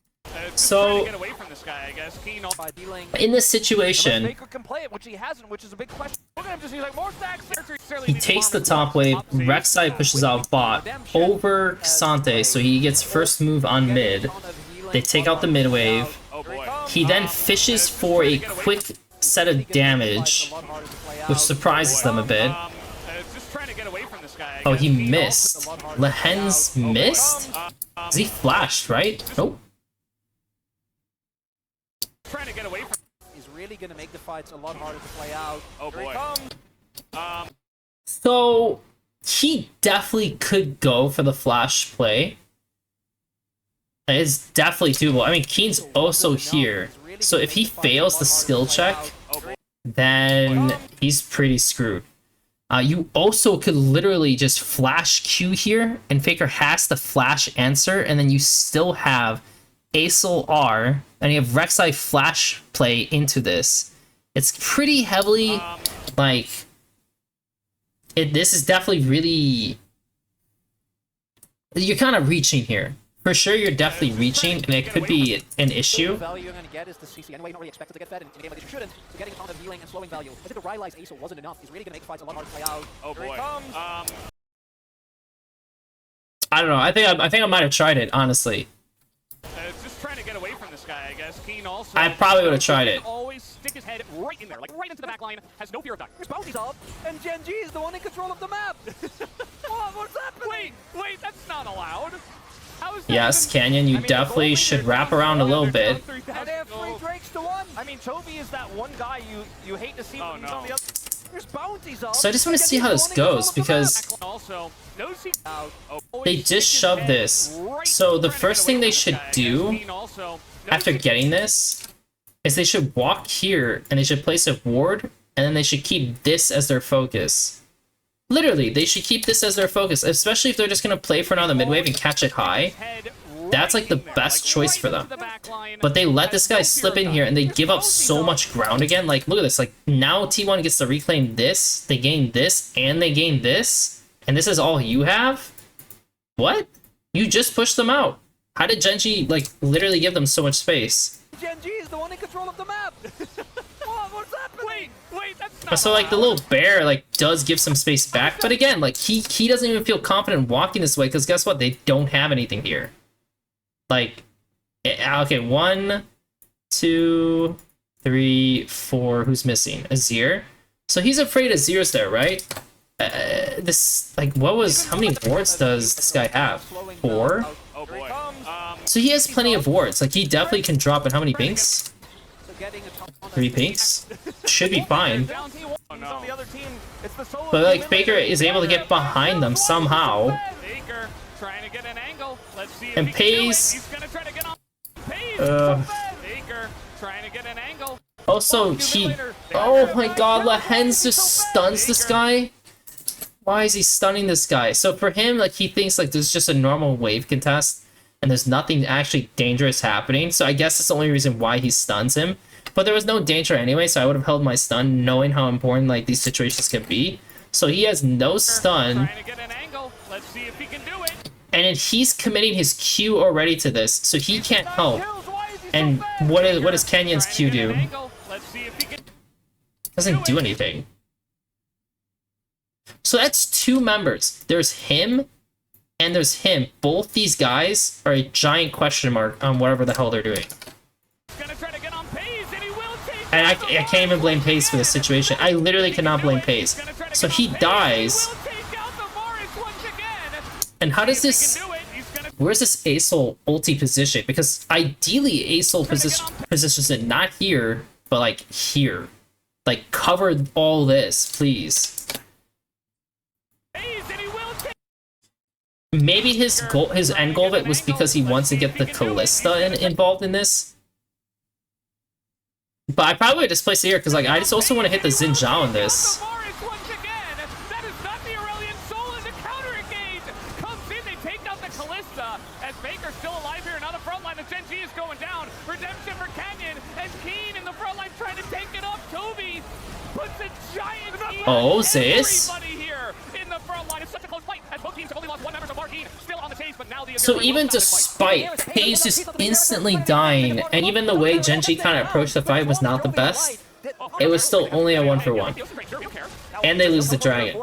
Just So- trying to get away from this guy, I guess. Keen also. By dealing. In this situation, Baker can play it, which he hasn't, which is a big question. Look at him just, he's like, more stacks. he takes the top wave, Rek'Sai pushes out bot over Xante, so he gets first move on mid. They take out the mid wave. Oh boy. He then fishes for a quick set of damage, which surprises them a bit. Just trying to get away from this guy. I Oh, guess. he Keen missed. Lahens missed? Cause he flashed, right? Nope. trying to get away from. Is really going to make the fights a lot harder to play out. Oh Here he boy. comes. So, he definitely could go for the flash play. It's definitely doable. I mean, Keen's also here. So if he fails the skill check, then he's pretty screwed. You also could literally just flash Q here, and Faker has the flash answer, and then you still have Acel R, and you have Rek'Sai flash play into this. It's pretty heavily, like... this is definitely really... You're kind of reaching here. For sure, you're definitely reaching, and it could be an issue. The value you're going to get is the CC anyway. You're not really expected to get fed in a game like this. You shouldn't. So getting a ton of healing and slowing value. As if the Rylai's Acel wasn't enough, is really going to make fights a lot harder to play out. Oh Here he boy. comes. I don't know. I think I might have tried it, honestly. Just trying to get away from this guy, I guess. Keen also. I probably would have tried it. Always stick his head right in there, like right into the back line. Has no fear of that. His bounty's up, and GenG is the one in control of the map. What's happening? Wait, that's not allowed. How is that Yes, even... Canyon, you I mean, the definitely gold should leader wrap down around a little bit. And they have 3 Drakes to 1. I mean, Toby is that one guy you hate to see. Oh, when no. he's on the other. His bounty's up. So I just want to and see how GenG this is the one in goes, control of the map. because Also, knows he... Out. they just shoved this. So the first thing they should do after getting this is they should walk here, and they should place a ward, and then they should keep this as their focus. Literally, they should keep this as their focus, especially if they're just going to play for another mid wave and catch it high. That's like the best choice for them. But they let this guy slip in here, and they give up so much ground again. Like, look at this. Like, now T1 gets to reclaim this, they gain this, and they gain this, and this is all you have? What? You just pushed them out. How did GenG, like, literally give them so much space? GenG is the one in control of the map. What's happening? Wait, that's not So, like, the little bear, like, does give some space back, but again, like, he doesn't even feel confident walking this way, because guess what? They don't have anything here. Like, okay, 1, 2, 3, 4, who's missing? Azir? So he's afraid Azir's there, right? This, like, how many wards does this guy have? 4? Oh boy. So he has plenty of wards. Like, he definitely can drop in how many pinks? So getting a ton of 3 pinks? Should be fine. Down T1 on the other team. It's the solo But, like, team Faker eliminator is able to get together. behind them somehow. Faker trying to get an angle. Let's see if And he can do it. Pays. He's gonna try to get on Pays. Faker trying to get an angle. Also, he... Oh my god, Lahens just stuns this guy? Why is he stunning this guy? So for him, like, he thinks, like, this is just a normal wave contest, and there's nothing actually dangerous happening, so I guess that's the only reason why he stuns him. But there was no danger anyway, so I would have held my stun, knowing how important, like, these situations can be. So he has no stun, Trying to get an angle. Let's see if he can do it. and then he's committing his Q already to this, so he can't help. And what does Kenyon's Q do? Let's see if he can. Doesn't do anything. So that's 2 members. There's him, and there's him. Both these guys are a giant question mark on whatever the hell they're doing. Gonna try to get on Pays, and he will take. And I can't even blame Pace for this situation. I literally cannot blame Pace. So he dies. And how does this... Where's this Asol ulti position? Because ideally Asol positions it not here, but like here. Like cover all this, please. Maybe his goal, his end goal of it was because he wants to get the Kalista involved in this. But I probably would just place it here because like I just also want to hit the Xin Zhao in this. As Baker's still alive here, now the front line of GenG is going down. Redemption for Canyon, and Keen in the front line trying to take it up. Toby puts a giant Oh, Zeus. everybody here in the front line. It's such a close fight as both teams have only lost 1 member, so Marquine still on the chase, but now the So even despite Pace just instantly dying, and even the way GenG kind of approached the fight was not the best, it was still only a 1-for-1. And they lose the dragon.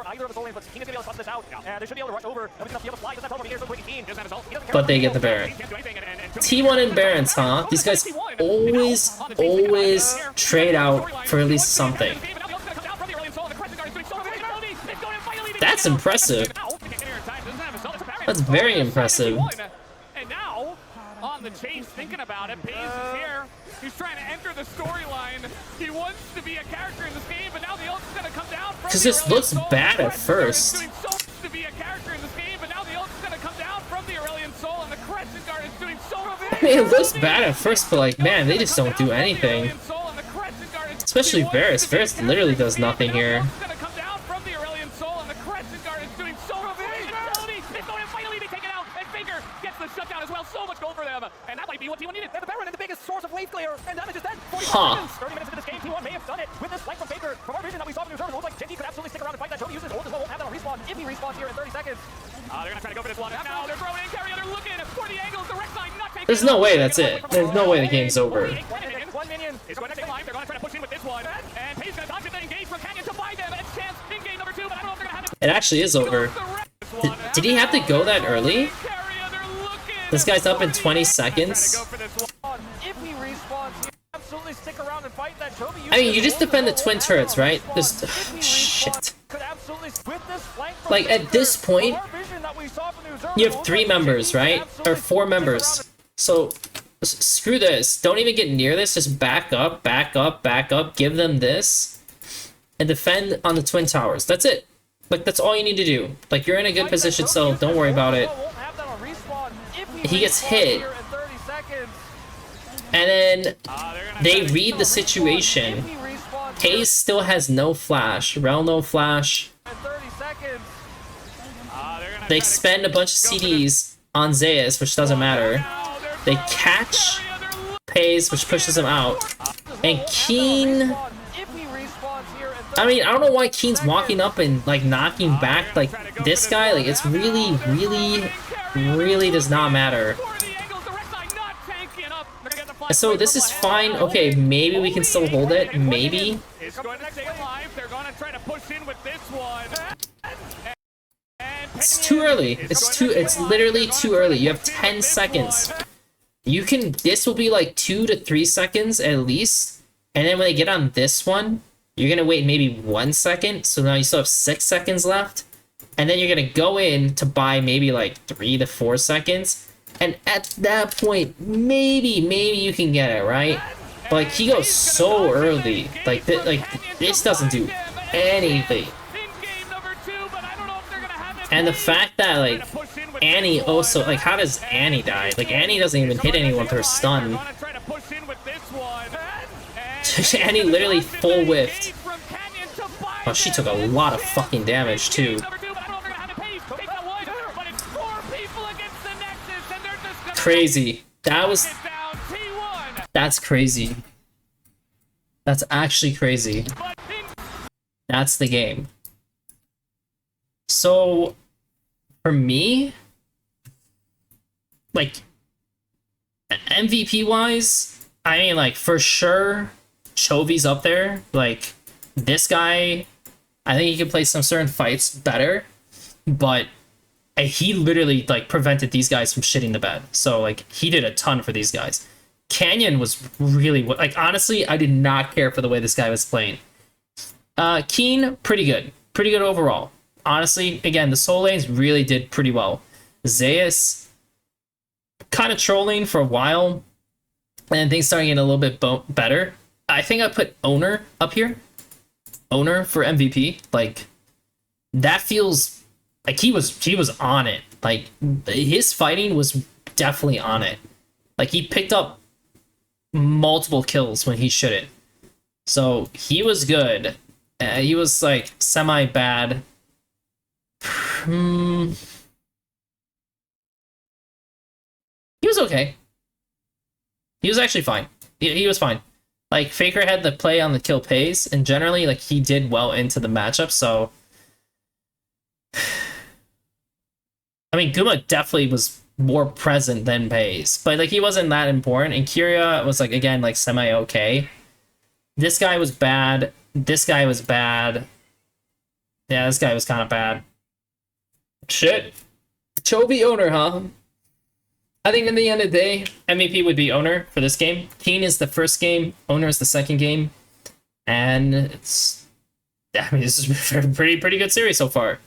But they get the Baron. T1 and Barons, huh? These guys always trade out for at least something. That's impressive. That's very impressive. And now, on the chase, thinking about it, Pays is here. He's trying to enter the storyline. He wants to be a character in this game, but now the ult's gonna come down. Because this looks bad at first. To be a character in this game, but now the ult's gonna come down from the Aurelion Soul, and the Crescent Guard is doing so I mean, it looks bad at first, but like, man, they just don't do anything. Especially Varus. Varus literally does nothing here. So much gold for them, and that might be what T1 needed. And the Baron is the biggest source of wave clear, and damage is dead. 40 Huh. seconds. 30 minutes into this game, T1 may have done it with this flank from Faker. From our vision that we saw from New Zealand, it looks like GenG could absolutely stick around and fight that. Toby uses ult as well, won't have that on respawn if he respawns here in 30 seconds. They're gonna try to go for this one. Now they're throwing in carrier. They're looking for the angles. The Rek'Sai not taking. There's no way that's it. There's no way the game's over. One minion is going to take life. They're going to try to push in with this one. And Pace going to dodge it. Then engage from Canyon to buy them. It's chance in game number 2, but I don't know if they're going to have It actually is over. Did he have to go that early? This guy's up in 20 seconds. If he respawns here, absolutely stick around and fight that. Toby I mean, you just defend the twin turrets, right? There's... shit. could absolutely with this flank from Like, at this point, our vision that we saw from New Zealand, you have 3 members, right? Or 4 members. So, screw this. Don't even get near this. Just back up, back up, back up. Give them this. And defend on the twin towers. That's it. Like, that's all you need to do. Like, you're in a good position, so don't worry about it. He gets hit. And then they read the situation. Pace still has no flash. Rel no flash. They spend a bunch of CDs on Zeus, which doesn't matter. They catch Pace, which pushes him out. And Keen... I mean, I don't know why Keen's walking up and, like, knocking back, like, this guy. Like, it's really does not matter. So this is fine. Okay, maybe we can still hold it. Maybe. It's going to stay alive. They're going to try to push in with this one. It's too early. It's literally too early. You have 10 seconds. You can, this will be like 2 to 3 seconds at least. And then when they get on this one, you're going to wait maybe 1 second. So now you still have 6 seconds left. And then you're going to go in to buy maybe like 3 to 4 seconds. And at that point, maybe you can get it, right? But like, he goes so early. Like this doesn't do anything. And the fact that like Annie also, like, how does Annie die? Like, Annie doesn't even hit anyone with her stun. Annie literally full whiffed. Oh, she took a lot of fucking damage too. Crazy. That's crazy. That's actually crazy. That's the game. So, for me, like, MVP-wise, I mean, like, for sure, Chovy's up there. Like, this guy, I think he can play some certain fights better, but he literally, like, prevented these guys from shitting the bed. So, like, he did a ton for these guys. Canyon was really, like, honestly, I did not care for the way this guy was playing. Keen, pretty good. Pretty good overall. Honestly, again, the soul lanes really did pretty well. Zeus, kind of trolling for a while, and things starting getting a little bit better. I think I put Owner up here. Owner for MVP. Like, that feels like he was on it. Like, his fighting was definitely on it. Like, he picked up multiple kills when he shouldn't. So, he was good. He was, like, semi-bad. He was okay. He was actually fine. He was fine. Like, Faker had the play on the kill pays, and generally, like, he did well into the matchup, so... I mean, Guma definitely was more present than Pays, but, like, he wasn't that important, and Kyria was, like, again, like, semi-okay. This guy was bad. This guy was bad. Yeah, this guy was kind of bad. Shit. Chovy Owner, huh? I think in the end of the day, MVP would be Owner for this game. Keen is the first game, Owner is the second game, and it's... I mean, this is a pretty good series so far.